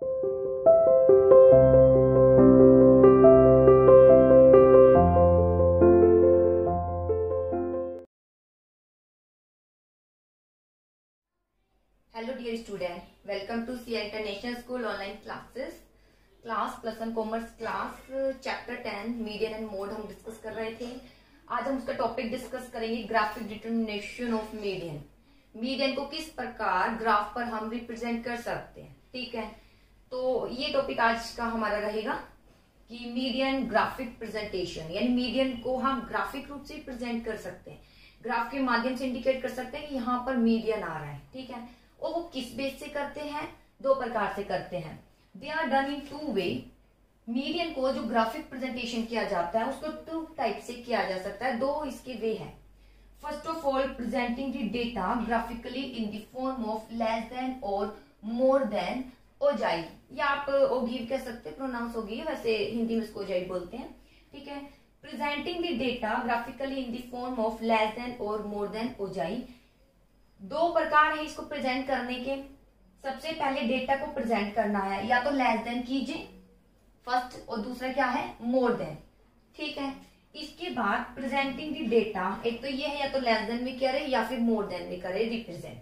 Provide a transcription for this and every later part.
Hello dear student, welcome to C international school online classes. Class +1 commerce class chapter 10 median and mode हम discuss कर रहे थे। आज हम उसका टॉपिक डिस्कस करेंगे graphic determination of median. Median को किस प्रकार ग्राफ पर हम रिप्रेजेंट कर सकते हैं। ठीक है, तो ये टॉपिक आज का हमारा रहेगा कि मीडियन ग्राफिक प्रेजेंटेशन, यानी मीडियन को हम ग्राफिक रूप से प्रेजेंट कर सकते हैं, ग्राफ के माध्यम से इंडिकेट कर सकते हैं कि यहाँ पर मीडियन आ रहा है। ठीक है, और वो किस बेस से करते हैं, दो प्रकार से करते हैं। They are done in 2 way. Median को जो ग्राफिक प्रेजेंटेशन किया जाता है उसको 2 टाइप से किया जा सकता है, 2 इसके वे हैं। First of all, presenting the data graphically in the form of less then और मोर देन ओजाई, या आप ओगीव कह सकते हैं, प्रोनाउंस ओगीव, वैसे हिंदी में इसको ओजाई बोलते हैं। ठीक है, presenting the data graphically in the form of less then और मोर देन ओजाई। 2 प्रकार है इसको प्रेजेंट करने के। सबसे पहले डेटा को प्रेजेंट करना है, या तो लेस देन कीजिए फर्स्ट, और दूसरा क्या है, मोर देन। ठीक है, इसके बाद प्रेजेंटिंग द डेटा, एक तो ये है या तो लेस देन में करे या फिर मोर देन में करे रिप्रेजेंट,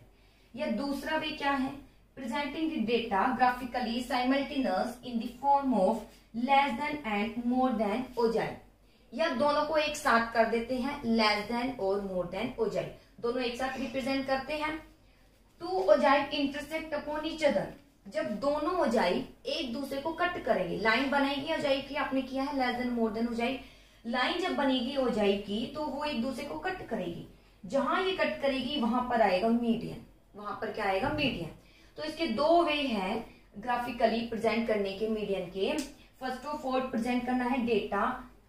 या दूसरा वे क्या है, presenting the data graphically simultaneous in the form of less than and more than ogive, या दोनों को एक साथ कर देते हैं, लेस देन और मोर देन ओजाई, दोनों एक साथ रिप्रेजेंट करते हैं। 2 ओजाई इंटरसेक्ट अपॉन ईच अदर, जब दोनों ओजाई एक दूसरे को कट करेंगे, लाइन बनेगी ओजाई की, आपने किया है less than more than ogive, line जब बनेगी ओजाई की तो वो एक दूसरे को कट करेगी, जहां ये कट करेगी वहां पर आएगा मीडियन, वहां पर क्या आएगा, मीडियन। तो इसके 2 वे हैं ग्राफिकली प्रेजेंट करने के मीडियन के। फर्स्ट ऑफ ऑल, प्रेजेंट करना है डेटा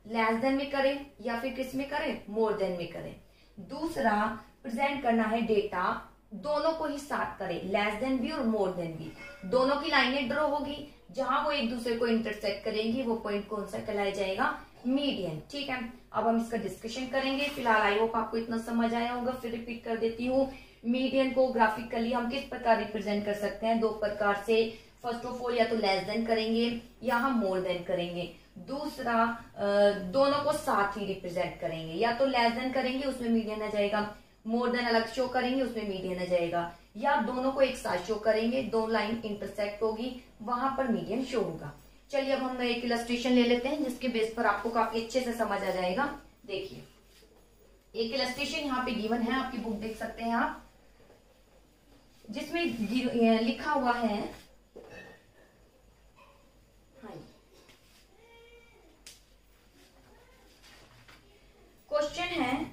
लेस देन में करे या फिर किस में करे, मोर देन में करे। दूसरा, प्रेजेंट करना है डेटा दोनों को ही साथ करे, लेस देन भी और मोर देन भी, दोनों की लाइनें ड्रॉ होगी, जहां वो एक दूसरे को इंटरसेक्ट करेंगी वो पॉइंट कौन सा कहलाया जाएगा, मीडियन। ठीक है, अब हम इसका डिस्कशन करेंगे। फिलहाल आई होप आपको इतना समझ आया होगा, फिर रिपीट कर देती हूँ। मीडियन को ग्राफिकली हम किस प्रकार रिप्रेजेंट कर सकते हैं, 2 प्रकार से। फर्स्ट ऑफ ऑल, या तो लेस देन करेंगे या हम मोर देन करेंगे। दूसरा, दोनों को साथ ही रिप्रेजेंट करेंगे, या तो लेस देन करेंगे उसमें मीडियन आ जाएगा, मोर देन अलग शो करेंगे उसमें मीडियन आ जाएगा, या दोनों को एक साथ शो करेंगे, 2 लाइन इंटरसेक्ट होगी वहां पर मीडियन शो होगा। चलिए अब हम एक इलस्ट्रेशन ले लेते हैं जिसके बेस पर आपको काफी अच्छे से समझ आ जाएगा। देखिए, एक इलस्ट्रेशन यहाँ पे गिवन है, आपकी बुक देख सकते हैं आप, जिसमें लिखा हुआ है, क्वेश्चन है,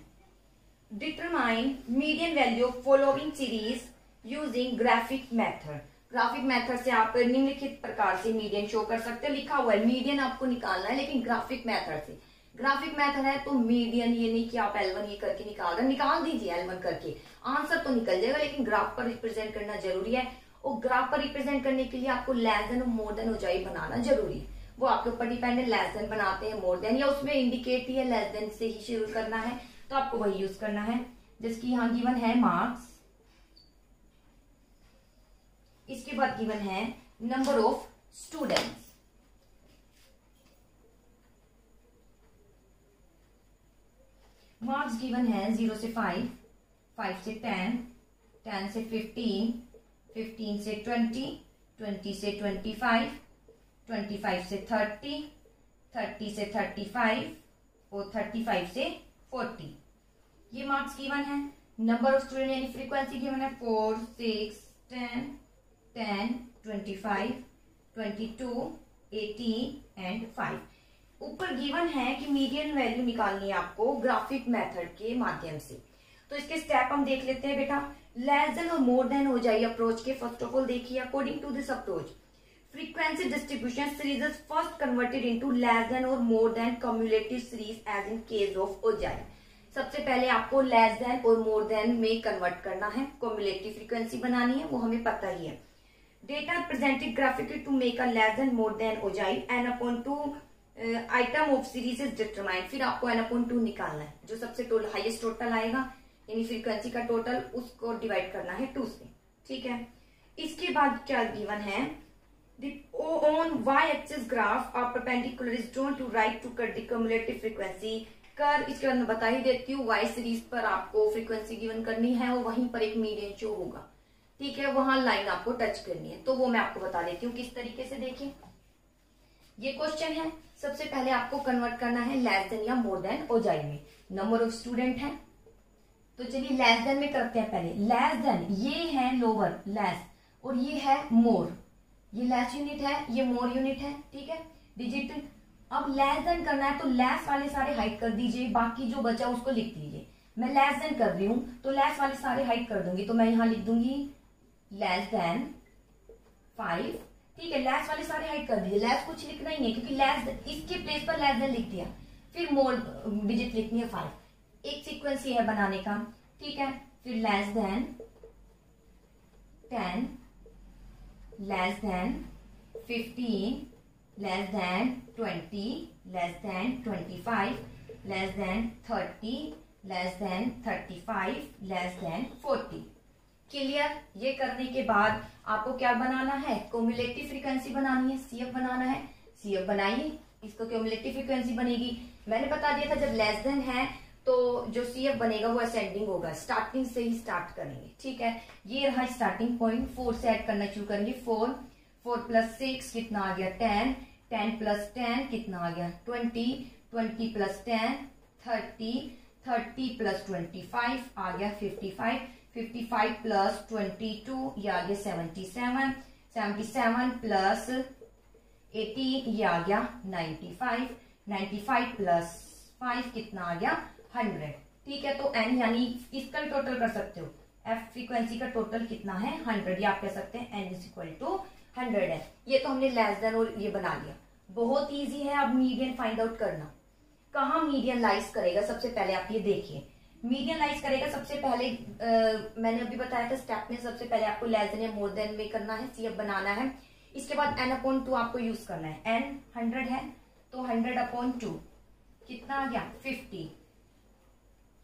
determine median value of following series using graphic method. Graphic method से आप निम्नलिखित प्रकार से मीडियन शो कर सकते हैं। लिखा हुआ है मीडियन आपको निकालना है, लेकिन ग्राफिक मेथड से। ग्राफिक मेथड है तो मीडियन ये नहीं कि आप L1 ये करके निकाल रहे, निकाल दीजिए L1 करके, आंसर तो निकल जाएगा, लेकिन ग्राफ पर रिप्रेजेंट करना जरूरी है। और ग्राफ पर रिप्रेजेंट करने के लिए आपको लेस देन और मोर देन ओजाई बनाना जरूरी है, वो आपके ऊपर डिपेंड है, लेस देन बनाते हैं मोर देन, या उसमें इंडिकेट ही है लेस देन से ही शुरू करना है, तो आपको वही यूज करना है। जिसकी यहाँ गिवन है मार्क्स, इसके बाद गिवन है number of students, marks given है 0 से 5, 5 से 10, 10 से 15, 15 से 20, 20 से 25, 25 से 30, 30 से 35 और 35 से 40, ये मार्क्स गिवन है। नंबर ऑफ स्टूडेंट यानी फ्रीक्वेंसी गिवन है 4, 6, 10, 10, 25, 22, 18 एंड 5। ऊपर गिवन है कि मीडियन वैल्यू निकालनी है आपको ग्राफिक मेथड के माध्यम से। तो इसके स्टेप हम देख लेते हैं बेटा। लेस देन और मोर देन हो जाए अप्रोच के। फर्स्ट ऑफ ऑल देखिए, according to this approach frequency distribution series is first converted into less than or more than cumulative series as in case of ओजाई। सबसे पहले आपको लेस देन और more than में convert करना है, cumulative frequency बनानी है, वो हमें पता ही है। Data presented graphically to make a less than more than ओजाई n upon 2 item of series is determined। फिर आपको n upon 2 निकालना है, जो सबसे हाईएस्ट टोटल आएगा यानी फ्रीक्वेंसी का टोटल, उसको डिवाइड करना है 2 से। ठीक है, इसके बाद क्या गिवन है, The on y-axis graph are perpendicular is drawn to right to cut the cumulative frequency. कर इसके बाद मैं बता ही देती हूँ, y सीरीज पर आपको फ्रीक्वेंसी गिवन करनी है और वहीं पर एक मीडियन शो होगा, ठीक है, वहां लाइन आपको टच करनी है, तो वो मैं आपको बता देती हूँ किस तरीके से। देखिए ये क्वेश्चन है, सबसे पहले आपको कन्वर्ट करना है लेस देन या मोर देन ओजाई में। नंबर ऑफ स्टूडेंट है, तो चलिए लेस देन में करते हैं पहले। लेस देन ये है लोअर लेस और ये है मोर, ये लेस यूनिट है, ये मोर यूनिट है, ठीक है, डिजिट। अब लेस देन करना है तो लेस वाले सारे हाइड कर दीजिए, बाकी जो बचा उसको लिख लीजिए। मैं लेस देन कर रही हूं तो लेस वाले सारे हाइड कर दूंगी, तो मैं यहां लिख दूंगी लेस देन 5, ठीक है, लेस वाले सारे हाइड कर दीजिए, लेस कुछ लिखना ही नहीं क्योंकि लेस इसके प्लेस पर लेस देन लिख दिया, फिर मोर डिजिट लिखनी है 5। एक सीक्वेंस ये है बनाने का, ठीक है, फिर less than 10, less than 15, less than 20, less than 25, less than 30, less than 35, less than 40। Clear? ये करने के बाद आपको क्या बनाना है, क्यूमुलेटिव फ्रीक्वेंसी बनानी है, सीएफ बनाना है। सीएफ बनाइए, इसको क्यूमुलेटिव फ्रीक्वेंसी बनेगी। मैंने बता दिया था जब लेस देन है तो जो सीएफ बनेगा वो असेंडिंग होगा, स्टार्टिंग से ही स्टार्ट करेंगे, ठीक है। ये रहा स्टार्टिंग पॉइंट, 4 से ऐड करना शुरू करेंगे। 4 प्लस 6 कितना आ गया 10, 10 प्लस 10 कितना आ गया 20, 20 प्लस 10 30, 30 प्लस 25 आ गया 55, 55 प्लस 22 ये आ गया 77, 77 प्लस 18 ये आ गया 95, 95 प्लस 5 कितना आ गया 100, ठीक है। तो एन यानी इसका भी टोटल कर सकते हो, एफ फ्रीक्वेंसी का टोटल कितना है 100, या आप कह सकते हैं एन इज इक्वल टू 100 है। ये तो हमने लेस देन और ये बना लिया, बहुत इजी है। अब मीडियन फाइंड आउट करना, कहाँ मीडियन लाइज करेगा सबसे पहले आप ये देखिए। मीडियन लाइज करेगा सबसे पहले मैंने अभी बताया था स्टेप में, सबसे पहले आपको लेस देन या मोर देन में करना है, सीएफ बनाना है। इसके बाद n/2 आपको यूज करना है। n 100 है तो 100/2 कितना आ गया 50,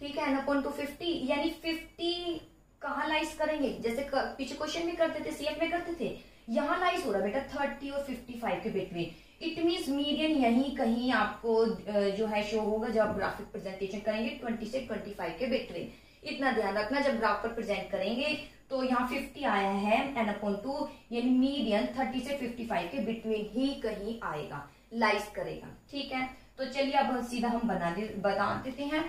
ठीक है, n/2 50, यानी 50 कहाँ लाइज करेंगे, जैसे पीछे क्वेश्चन में करते थे, सीएफ में करते थे, यहाँ लाइज हो रहा बेटा 30 और 55 के बिटवीन। इट मीन्स मीडियन यहीं कहीं आपको जो है शो होगा जब आप ग्राफिक प्रेजेंटेशन करेंगे 20 से 25 के बिटवीन। इतना ध्यान रखना, जब ग्राफ पर प्रेजेंट करेंगे तो यहाँ 50 आया है n/2, यानी मीडियन 30 से 55 के बिटवीन ही कहीं आएगा, लाइज करेगा, ठीक है। तो चलिए अब सीधा हम बता देते हैं।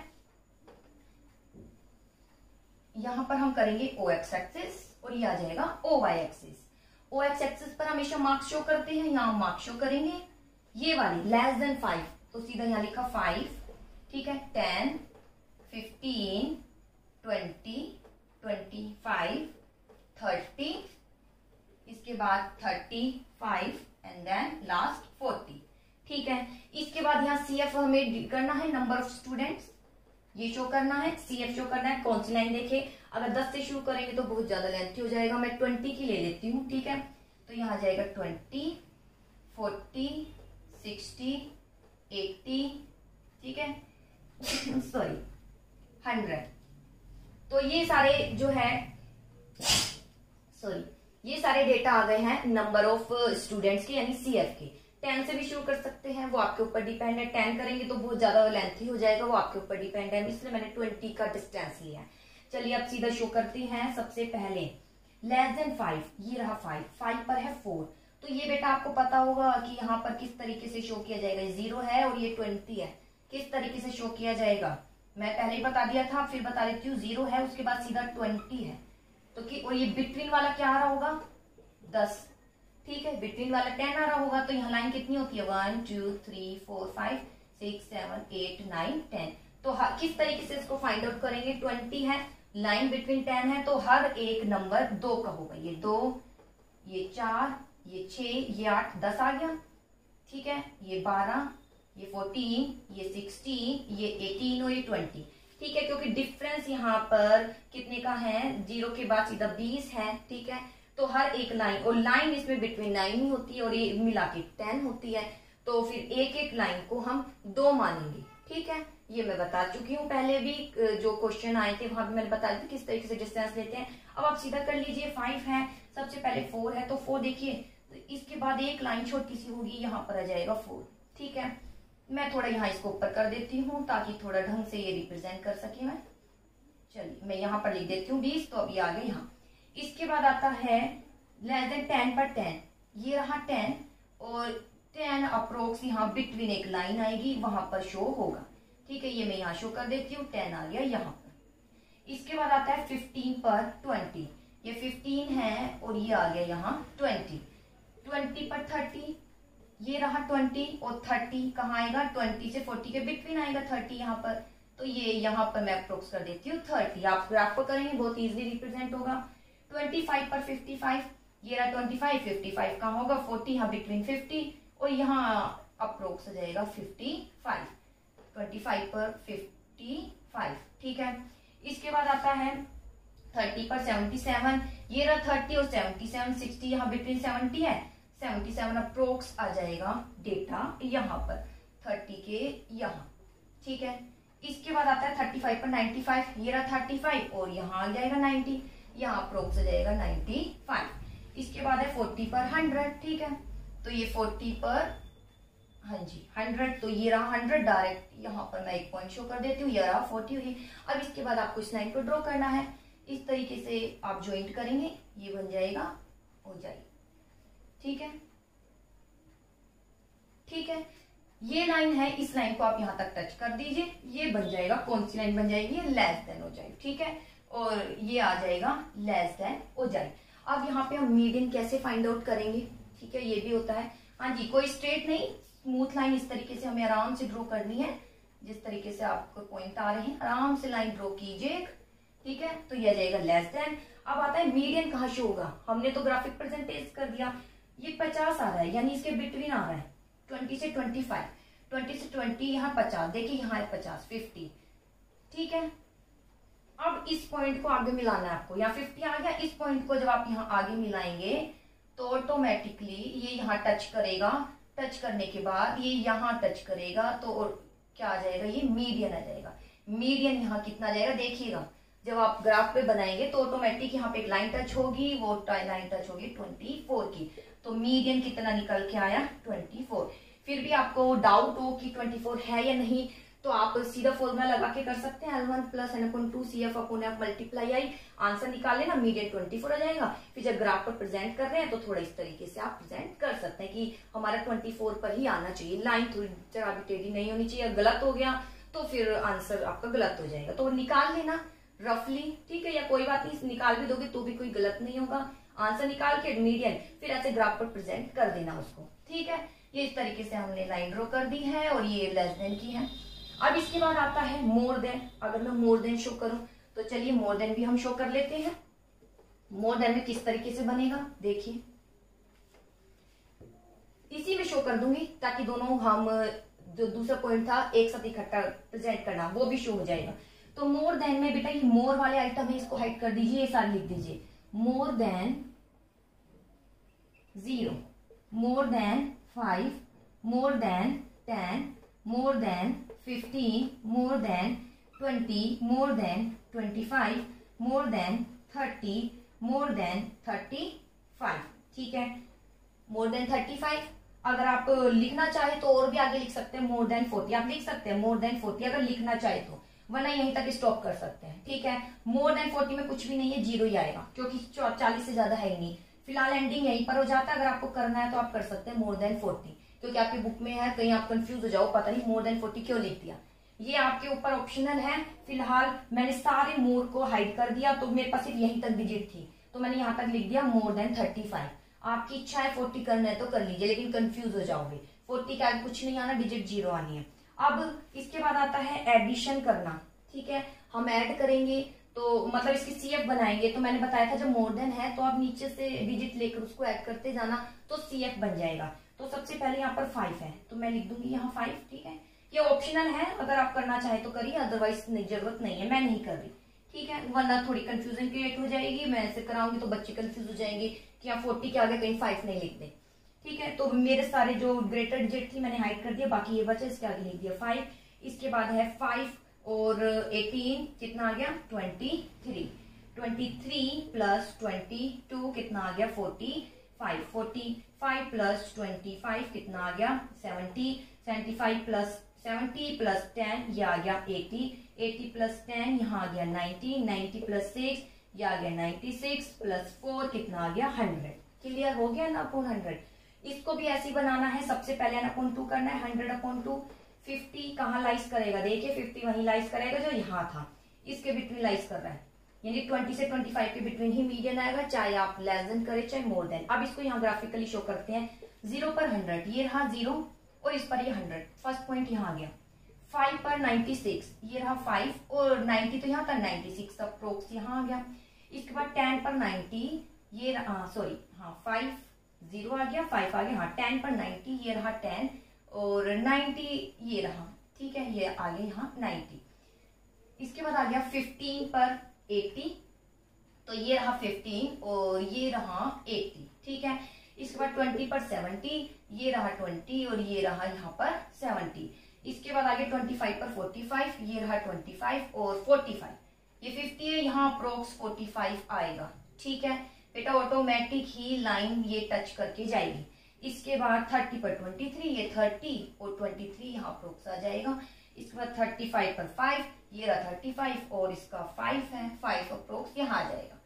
यहां पर हम करेंगे OX एक्सिस और ये आ जाएगा OY एक्सिस। OX एक्सिस पर हमेशा मार्क्स शो करते हैं, यहाँ मार्क्स शो करेंगे। ये वाली लेस देन 5 तो सीधा यहाँ लिखा 5, ठीक है, 10, 15, 20, 25, 30, इसके बाद 35 एंड देन लास्ट 40, ठीक है। इसके बाद यहाँ CF हमें करना है, नंबर ऑफ स्टूडेंट्स ये शो करना है, CF शो करना है। कौन सी लाइन देखे, अगर 10 से शुरू करेंगे तो बहुत ज्यादा लेंथी हो जाएगा, मैं 20 की ले लेती हूँ, ठीक है। तो यहाँ आ जाएगा 20, 40, 60, 80, ठीक है, सॉरी 100। तो ये सारे जो है ये सारे डेटा आ गए हैं नंबर ऑफ स्टूडेंट्स के, यानी CF के। 10 से भी शुरू कर सकते हैं, वो आपके ऊपर डिपेंड है। 10 करेंगे तो बहुत ज्यादा लेंथी हो जाएगा, वो आपके ऊपर डिपेंड है, इसलिए मैंने 20 का डिस्टेंस लिया है। चलिए अब सीधा शो करते हैं। सबसे पहले लेस देन 5, ये रहा 5 पर है 4, तो ये बेटा आपको पता होगा कि यहाँ पर किस तरीके से शो किया जाएगा। 0 है और ये 20 है, किस तरीके से शो किया जाएगा मैं पहले ही बता दिया था, फिर बता देती हूँ। 0 है, उसके बाद सीधा 20 है, तो कि और ये बिटवीन वाला क्या आ रहा होगा 10, ठीक है, बिटवीन वाला 10 आ रहा होगा। तो यहाँ लाइन कितनी होती है 1 2 3 4 5 6 7 8 9 10। तो किस तरीके से इसको फाइंड आउट करेंगे, 20 है, लाइन बिटवीन 10 है, तो हर एक नंबर 2 का होगा। ये 2, ये 4, ये 6, ये 8, 10 आ गया, ठीक है, ये 12, ये 14, ये 16, ये 18 और ये 20, ठीक है, क्योंकि डिफरेंस यहाँ पर कितने का है, 0 के बाद सीधा 20 है, ठीक है। तो हर एक लाइन, और लाइन इसमें बिटवीन 9 ही होती है और ये मिला के 10 होती है, तो फिर एक एक लाइन को हम 2 मानेंगे, ठीक है। ये मैं बता चुकी हूँ, पहले भी जो क्वेश्चन आए थे वहां भी मैंने बता दी किस तरीके से डिस्टेंस लेते हैं। अब आप सीधा कर लीजिए, 5 है, सबसे पहले 4 है, तो 4 देखिए इसके बाद एक लाइन छोटी सी होगी, यहाँ पर आ जाएगा 4। ठीक है, मैं थोड़ा यहाँ इसको ऊपर कर देती हूँ ताकि थोड़ा ढंग से ये रिप्रेजेंट कर सके मैं। चलिए मैं यहाँ पर लिख देती हूँ 20, तो अभी आ गए यहाँ। इसके बाद आता है लेस देन 10 पर 10, ये रहा 10 और 10 अप्रोक्स यहाँ बिटवीन एक लाइन आएगी, वहां पर शो होगा। ठीक है, ये मैं यहाँ शो कर देती हूँ, 10 आ गया यहाँ पर। इसके बाद आता है 15 पर 20, ये 15 है और ये आ गया यहाँ 20। 20 पर 30, ये रहा 20 और 30 कहाँ आएगा, 20 से 40 के बिटवीन आएगा 30 यहाँ पर, तो ये यहाँ पर मैं अप्रोक्स कर देती हूँ 30। आप ग्राफ पर करेंगे बहुत इजीली रिप्रेजेंट होगा। 25 पर 55, ये रहा 25, 55 कहाँ होगा 40, यहाँ बिटवीन 50 और यहाँ अप्रोक्स हो जाएगा 55। 25 पर 55। ठीक है, इसके बाद आता है 30 पर 77, ये रहा 30 और 77, 60 यहाँ बिटवीन 70 है, 77 अप्रोक्स आ जाएगा डेटा यहाँ पर 30 के यहाँ। ठीक है, इसके बाद आता है 35 पर 95, ये रहा 35 और यहाँ आ जाएगा 90, यहाँ अप्रोक्स आ जाएगा 95। इसके बाद है 40 पर 100। ठीक है, तो ये 40 पर हाँ जी 100, तो ये रहा 100 डायरेक्ट यहाँ पर मैं एक पॉइंट शो कर देती हूँ, ये रहा 40 हुई। अब इसके बाद आपको इस लाइन को ड्रॉ करना है, इस तरीके से आप ज्वाइंट करेंगे, ये बन जाएगा, हो जाएगी। ठीक है, ठीक है, ये लाइन है, इस लाइन को आप यहाँ तक टच कर दीजिए, ये बन जाएगा, कौन सी लाइन बन जाएगी, लेस देन हो जाएगी। ठीक है, और ये आ जाएगा लेस देन हो जाएगी। अब यहाँ पे हम मीडियन कैसे फाइंड आउट करेंगे, ठीक है, ये भी होता है। हाँ जी, कोई स्ट्रेट नहीं, स्मूथ लाइन इस तरीके से हमें आराम से ड्रॉ करनी है, जिस तरीके से आपको पॉइंट आ रहे हैं आराम से लाइन ड्रॉ कीजिए। ठीक है, तो ये आ जाएगा लेस देन। अब आता है मीडियन कहाँ शो होगा, हमने तो ग्राफिक प्रेजेंटेशन कर दिया, ये 50 आ रहा है यानी इसके बिटवीन आ रहा है 20 से 25, 20 से 20 यहाँ 50, देखिए यहाँ है 50, 50। ठीक है, अब इस पॉइंट को आगे मिलाना है आपको, यहाँ 50 आ गया, इस पॉइंट को जब आप यहाँ आगे मिलाएंगे तो ऑटोमेटिकली ये यहाँ टच करेगा, टच करने के बाद ये यहाँ टच करेगा, तो क्या आ जाएगा, ये मीडियन आ जाएगा। मीडियन यहाँ कितना आ जाएगा देखिएगा, जब आप ग्राफ पे बनाएंगे तो ऑटोमेटिक यहाँ पे एक लाइन टच होगी, वो लाइन टच होगी 24 की, तो मीडियन कितना निकल के आया 24। फिर भी आपको डाउट हो कि 24 है या नहीं, तो आप सीधा फॉर्मूला लगा के कर सकते हैं, L1 plus N/2 CF/F multiply आई, आंसर निकाले ना, मीडियन 24 आ जाएगा। फिर जब ग्राफ पर प्रेजेंट कर रहे हैं तो थोड़ा इस तरीके से आप प्रेजेंट कर सकते हैं कि हमारा 24 पर ही आना चाहिए, लाइन थोड़ी जरा भी टेढ़ी नहीं होनी चाहिए, गलत हो गया तो फिर आंसर आपका गलत हो जाएगा, तो निकाल लेना रफली। ठीक है, या कोई बात नहीं, निकाल भी दोगे तो भी कोई गलत नहीं होगा, आंसर निकाल के मीडियन फिर ऐसे ग्राफ पर प्रेजेंट कर देना उसको। ठीक है, ये इस तरीके से हमने लाइन ड्रॉ कर दी है और ये लेस देन की है। अब इसके बाद आता है मोर देन, अगर मैं मोर देन शो करूं तो चलिए मोर देन भी हम शो कर लेते हैं। मोर देन में किस तरीके से बनेगा देखिए, इसी में शो कर दूंगी ताकि दोनों हम जो दूसरा पॉइंट था एक साथ इकट्ठा प्रेजेंट करना वो भी शो हो जाएगा। तो मोर देन में बेटा ये मोर वाले आइटम है, इसको हाइड कर दीजिए, ये सारे लिख दीजिए, more than 0, more than 5, more than 10, more than 15, more than 20, more than 25, more than 30, more than 35। ठीक है, मोर देन 35। अगर आप लिखना चाहे तो और भी आगे लिख सकते हैं, मोर देन 40 आप लिख सकते हैं, मोर देन 40 अगर लिखना चाहे तो, वरना यहीं तक स्टॉप कर सकते हैं। ठीक है, मोर देन 40 में कुछ भी नहीं है, 0 ही आएगा क्योंकि 40 से ज्यादा है ही नहीं, फिलहाल एंडिंग यहीं पर हो जाता है। अगर आपको करना है तो आप कर सकते हैं मोर देन 40, क्योंकि आपकी बुक में है, कहीं आप कंफ्यूज हो जाओ, पता नहीं मोर देन 40 क्यों लिख दिया, ये आपके ऊपर ऑप्शनल है। फिलहाल मैंने सारे मोर को हाइड कर दिया, तो मेरे पास सिर्फ यहीं तक डिजिट थी तो मैंने यहाँ तक लिख दिया मोर देन 35। आपकी इच्छा है 40 करना है तो कर लीजिए, लेकिन कंफ्यूज हो जाओगे, 40 का कुछ नहीं आना, डिजिट 0 आनी है। अब इसके बाद आता है एडिशन करना। ठीक है, हम ऐड करेंगे तो मतलब इसकी CF बनाएंगे, तो मैंने बताया था जब मोर देन है तो आप नीचे से डिजिट लेकर उसको ऐड करते जाना तो CF बन जाएगा। तो सबसे पहले यहाँ पर 5 है तो मैं लिख दूंगी यहाँ 5। ठीक है, ये ऑप्शनल है, अगर आप करना चाहे तो करिए, अदरवाइज नहीं, जरूरत नहीं है, मैं नहीं कर रही। ठीक है, वरना थोड़ी कंफ्यूजन क्रिएट हो जाएगी, मैं ऐसे कराऊंगी तो बच्चे कंफ्यूज हो जाएंगे कि यहाँ 40 के आगे कहीं 5 नहीं लिख दे। ठीक है, तो मेरे सारे जो ग्रेटर डिजिट थी मैंने हाइड कर दिया, बाकी ये बचे, इसके आगे लिख दिया 5। इसके बाद है 5 और 18 कितना आ गया 23, 23 प्लस 22 कितना आ गया 40, 5 45 प्लस 25 कितना आ गया 70 75 प्लस 70 प्लस 10 ये आ गया 80 80 प्लस 10 यहाँ आ गया 90 90 प्लस 6 ये आ गया 96 प्लस 4 कितना आ गया 100। क्लियर हो गया ना अपॉन 100। इसको भी ऐसे ही बनाना है। सबसे पहले n अपॉन 2 करना है। 100 अपॉन 2 50 कहाँ लाइज करेगा देखिए 50 वहीं लाइज करेगा जो यहाँ था इसके बिटवीन लाइज कर रहा है यानी 20 से 25 के बिटवीन ही मीडियन आएगा चाहे आप लेस देन करें चाहे मोर देन। अब इसको यहाँ ग्राफिकली शो करते हैं। 0 पर 100 ये रहा 0 और इस पर ये 100 फर्स्ट पॉइंट यहाँ आ गया। 5 पर 96 ये रहा 5 और 90 तो यहाँ था 96 अप्रोक्स यहाँ आ गया। इसके बाद 10 पर 90 ये सॉरी हाँ 5 0 आ गया 5 आ गया हाँ 10 पर 90 ये रहा 10 और 90 ये रहा ठीक है ये आ गया यहाँ 90। इसके बाद आ गया 15 पर 80 तो ये रहा 15 और ये रहा 80 ठीक है। इसके बाद 20 पर 70 ये रहा 20 और ये रहा यहाँ पर 70। इसके बाद आगे 25 पर 45 ये रहा 25 और 45 ये 50 है यहाँ अप्रोक्स 45 आएगा ठीक है बेटा। ऑटोमेटिक ही लाइन ये टच करके जाएगी। इसके बाद 30 पर 23 ये 30 और 23 यहाँ अप्रोक्स आ जाएगा। इसके बाद 35 पर 5 ये रहा 35 और इसका 5 है 5 अप्रोक्स यहाँ आ जाएगा।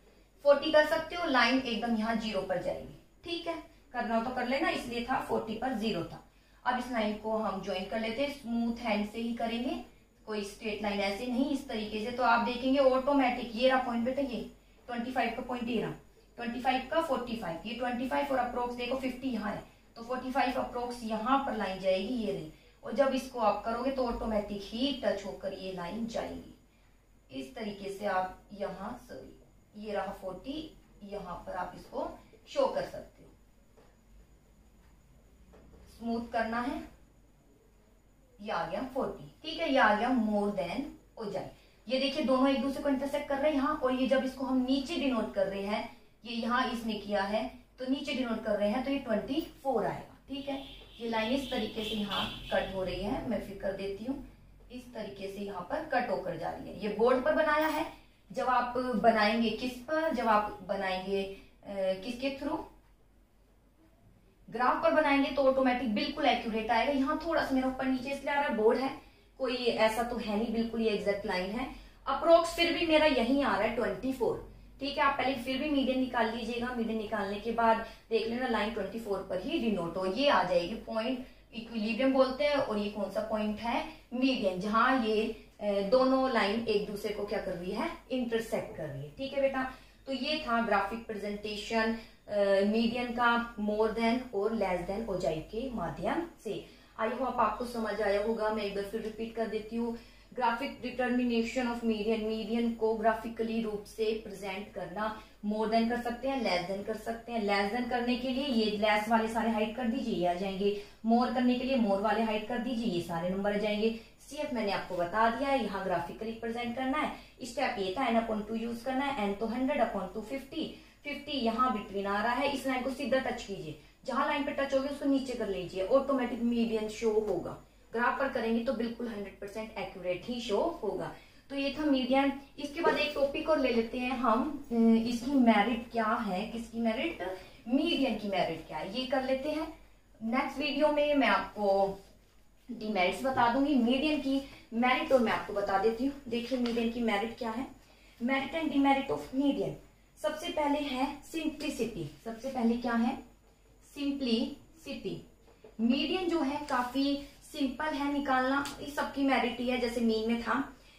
40 कर सकते हो लाइन एकदम यहाँ 0 पर जाएगी ठीक है। करना हो तो कर लेना इसलिए था 40 पर 0 था। अब इस लाइन को हम ज्वाइन कर लेते हैं। स्मूथ हैंड से ही करेंगे कोई स्ट्रेट लाइन ऐसे नहीं इस तरीके से। तो आप देखेंगे ऑटोमेटिक ये रहा पॉइंट बेटा ये 25 का पॉइंट ये रहा 25 का 45 ये 25 और अप्रोक्स देखो 50 यहाँ है तो 45 अप्रोक्स यहाँ पर लाइन जाएगी ये रही। और जब इसको आप करोगे तो ऑटोमेटिक ही टच होकर ये लाइन जाएगी। इस तरीके से आप यहाँ सॉरी ये रहा 40 यहाँ पर आप इसको शो कर सकते हो। स्मूथ करना है ये आ गया 40 ठीक है। ये आ गया मोर देन हो जाए। ये देखिए दोनों एक दूसरे को इंटरसेक्ट कर रहे हैं यहाँ और ये जब इसको हम नीचे डिनोट कर रहे हैं ये यहाँ इसने किया है तो नीचे डिनोट कर रहे हैं तो ये 24 आएगा ठीक है। ये लाइन इस तरीके से यहाँ कट हो रही है मैं फिर कर देती हूँ। इस तरीके से यहाँ पर कट होकर जा रही है। ये बोर्ड पर बनाया है। जब आप बनाएंगे किस पर जब आप बनाएंगे किसके थ्रू ग्राफ पर बनाएंगे तो ऑटोमेटिक बिल्कुल एक्यूरेट आएगा। यहाँ थोड़ा सा मेरा ऊपर नीचे इसलिए आ रहा है बोर्ड है कोई ऐसा तो है नहीं बिल्कुल ये एग्जैक्ट लाइन है। अप्रोक्स फिर भी मेरा यही आ रहा है 24 ठीक है। आप पहले फिर भी मीडियन निकाल लीजिएगा। मीडियन निकालने के बाद देख लेना लाइन 24 पर ही डिनोट हो ये आ जाएगी। पॉइंट इक्विलिब्रियम बोलते हैं और ये कौन सा पॉइंट है मीडियन जहां ये दोनों लाइन एक दूसरे को क्या कर रही है इंटरसेक्ट कर रही है ठीक है बेटा। तो ये था ग्राफिक प्रेजेंटेशन मीडियन का मोर देन और लेस देन ओजाइव के माध्यम से। आई होप आपको समझ आया होगा। मैं एक बार फिर रिपीट कर देती हूँ। Graphic determination of median median को ग्राफिकली रूप से प्रेजेंट करना मोर देन कर सकते हैं लेस देन कर सकते हैं। लेस देन करने के लिए ये लेस वाले सारे हाइड कर दीजिए ये आ जाएंगे। मोर करने के लिए मोर वाले हाइड कर दीजिए ये सारे नंबर आ जाएंगे। सीएफ मैंने आपको बता दिया है यहाँ ग्राफिकली प्रेजेंट करना है। स्टेप ये था n/2 यूज करना है। n तो 100/2 50 यहाँ बिटवीन आ रहा है। इस लाइन को सीधा टच कीजिए जहां लाइन पे टच होगी उसको नीचे कर लीजिए ऑटोमेटिक मीडियन शो होगा। ग्राफ पर करेंगे तो बिल्कुल 100% एक्यूरेट ही शो होगा। तो ये था मीडियन। इसके बाद एक टॉपिक और ले लेते हैं हम इसकी मेरिट क्या है किसकी मेरिट मीडियन की मेरिट क्या है ये कर लेते हैं। नेक्स्ट वीडियो में मैं आपको डिमेरिट्स बता दूंगी मीडियन की मेरिट और मैं आपको बता देती हूँ। देखिए मीडियन की मेरिट क्या है। Merit and demerit of median. सबसे पहले है सिंप्लिसिटी। सबसे पहले क्या है सिंप्लिसिटी। मीडियन जो है काफी सिंपल है निकालना। इस सबकी मेरिट ही है जैसे मीन में था।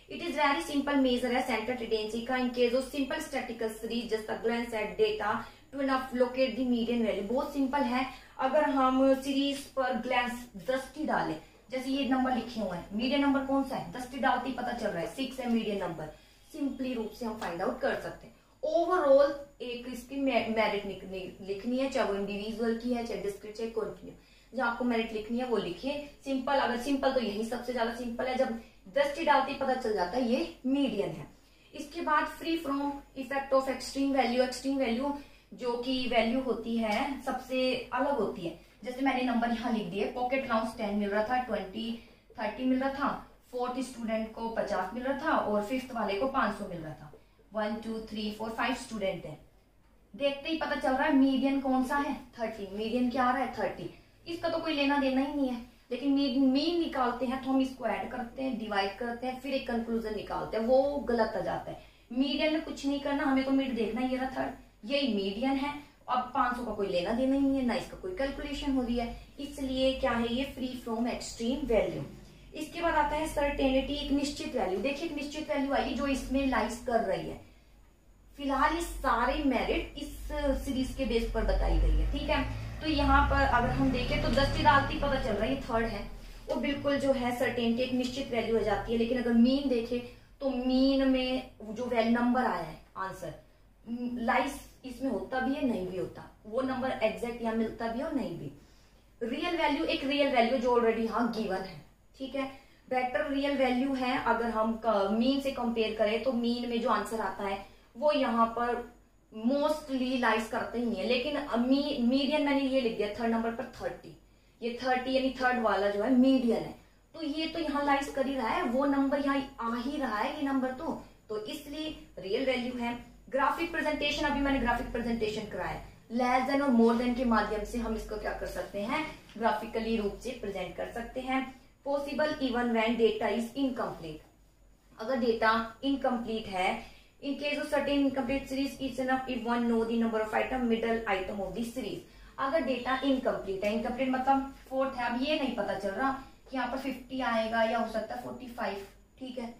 It is very simple measure है सेंटर टेंडेंसी का in case of simple statistical series just a glance at data to enough locate the median value. बहुत सिंपल है। अगर हम सीरीज पर ग्लांस दृष्टि डालें जैसे ये नंबर लिखे हुए हैं मीडियन नंबर कौन सा है दृष्टि डालते ही पता चल रहा है 6 है मीडियन नंबर। सिंपली रूप से हम फाइंड आउट कर सकते हैं। ओवरऑल एक इसकी मेरिट लिखनी है चाहे वो इंडिविजुअल की है चाहे डिस्क्रीट चाहे कंटिन्यू। जो आपको मेरिट लिखनी है वो लिखिए। सिंपल अगर सिंपल तो यही सबसे ज्यादा सिंपल है। जब दृष्टि डालते ही पता चल जाता है ये मीडियन है। इसके बाद free from effect of extreme value. Extreme value जो की वैल्यू होती है सबसे अलग होती है। जैसे मैंने नंबर यहाँ लिख दिए पॉकेट अलाउंस 10 मिल रहा था 30 मिल रहा था। 4th स्टूडेंट को 50 मिल रहा था और 5th वाले को 500 मिल रहा था। 1 2 3 4 5 स्टूडेंट है। देखते ही पता चल रहा है मीडियन कौन सा है 30, मीडियन क्या आ रहा है 30, इसका तो कोई लेना देना ही नहीं है। लेकिन मीन निकालते हैं तो हम इसको ऐड करते हैं, डिवाइड करते हैं, फिर एक कंक्लूजन निकालते हैं, वो गलत आ जाता है। मीडियन में कुछ नहीं करना, हमें तो मिड देखना, ये रहा थर्ड, यही मीडियन है। अब 500 का कोई लेना देना ही नहीं है, ना इसका कोई कैलकुलेशन हो रही है, इसलिए क्या है ये फ्री फ्रॉम एक्सट्रीम वैल्यू। इसके बाद आता है सर्टेनिटी, एक निश्चित वैल्यू। देखिए एक निश्चित वैल्यू आई जो इसमें लाइज कर रही है। फिलहाल ये सारे मेरिट इस सीरीज के बेस पर बताई गई है, ठीक है। तो यहाँ पर अगर हम देखें तो 10 डालती पता चल रहा है ये थर्ड है, वो बिल्कुल जो है सर्टेनिटी एक निश्चित वैल्यू हो जाती है। लेकिन अगर मीन देखे तो मीन में जो वैल्यू नंबर आया है आंसर लाइज इसमें होता भी है नहीं भी होता, वो नंबर एग्जैक्ट यहाँ मिलता भी है और नहीं भी। रियल वैल्यू एक रियल वैल्यू जो ऑलरेडी यहाँ गिवन है, ठीक है। बेटर रियल वैल्यू है, अगर हम मीन से कंपेयर करें तो मीन में जो आंसर आता है वो यहाँ पर मोस्टली लाइज करते ही नहीं है। लेकिन मीडियन मैंने ये लिख दिया थर्ड नंबर पर 30, ये 30 यानी थर्ड वाला जो है मीडियन है, तो ये तो यहाँ लाइज कर ही रहा है, वो नंबर यहाँ आ ही रहा है ये नंबर तो इसलिए रियल वैल्यू है। ग्राफिक प्रेजेंटेशन, अभी मैंने ग्राफिक प्रेजेंटेशन कराया, लेस देन और मोर देन के माध्यम से हम इसको क्या कर सकते हैं, ग्राफिकली रूप से प्रेजेंट कर सकते हैं। Possible even when data is incomplete, अगर डेटा इनकम्प्लीट है, इन case of certain incomplete series is enough if one know the number of item middle item of the series. अगर डेटा इनकम्प्लीट है, incomplete मतलब fourth है, अब ये नहीं पता चल रहा कि यहाँ पर 50 आएगा या हो सकता है 45, ठीक है,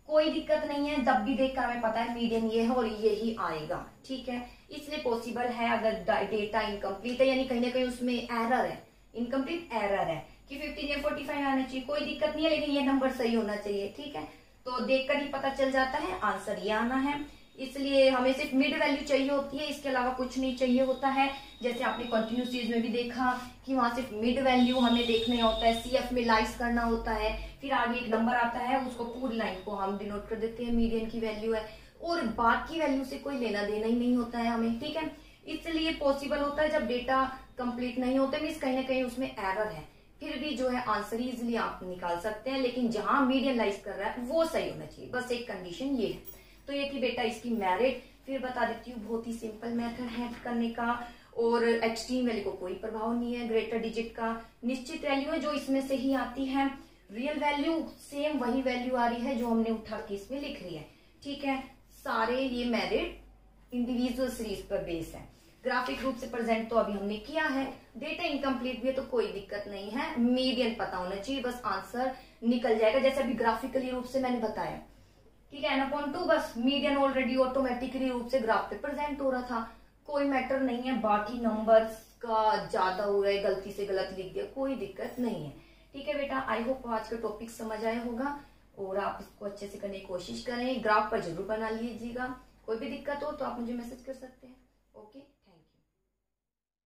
कोई दिक्कत नहीं है, जब भी देखकर हमें पता है मीडियन ये है और ये ही आएगा, ठीक है। इसलिए पॉसिबल है अगर डेटा इनकम्प्लीट है, यानी कहीं ना कहीं उसमें एरर है, इनकम्प्लीट एरर है कि 15 या 45 आना चाहिए, कोई दिक्कत नहीं है, लेकिन ये नंबर सही होना चाहिए, ठीक है। तो देखकर ही पता चल जाता है आंसर ये आना है, इसलिए हमें सिर्फ मिड वैल्यू चाहिए होती है, इसके अलावा कुछ नहीं चाहिए होता है। जैसे आपने कंटिन्यूस सीरीज में भी देखा कि वहां सिर्फ मिड वैल्यू हमें देखना होता है, सीएफ में लाइज करना होता है, फिर आगे एक नंबर आता है, उसको पूरी लाइन को हम डिनोट कर देते हैं, मीडियन की वैल्यू है, और बाकी वैल्यू से कोई लेना देना ही नहीं होता है हमें, ठीक है। इसलिए पॉसिबल होता है जब डेटा कंप्लीट नहीं होते, मीन्स कहीं ना कहीं उसमें एरर है, फिर भी जो है आंसर इजिली आप निकाल सकते हैं, लेकिन जहां मीडियन लाइज कर रहा है वो सही होना चाहिए, बस एक कंडीशन ये है। तो ये थी बेटा इसकी मेरिट। फिर बता देती हूँ, बहुत ही सिंपल मेथड है करने का, और एक्सट्रीम वैल्यू को कोई प्रभाव नहीं है, ग्रेटर डिजिट का निश्चित वैल्यू है जो इसमें से ही आती है, रियल वैल्यू सेम वही वैल्यू आ रही है जो हमने उठा के इसमें लिख रही है, ठीक है। सारे ये मेरिट इंडिविजुअल सीरीज पर बेस है। ग्राफिक रूप से प्रेजेंट तो अभी हमने किया है, डेटा इनकम्प्लीट भी है तो कोई दिक्कत नहीं है, मीडियन पता होना चाहिए, बस आंसर निकल जाएगा, जैसे अभी ग्राफिकली रूप से मैंने बताया, ठीक है। n/2 बस मीडियन ऑलरेडी ऑटोमेटिकली रूप से ग्राफ पे प्रेजेंट हो रहा था, कोई मैटर नहीं है, बाकी नंबर्स का ज्यादा हो रहा है, गलती से गलत लिख दिया, कोई दिक्कत नहीं है, ठीक है बेटा। आई होप आज का टॉपिक समझ आया होगा और आप इसको अच्छे से करने की कोशिश करें, ग्राफ पर जरूर बना लीजिएगा, कोई भी दिक्कत हो तो आप मुझे मैसेज कर सकते हैं, ओके।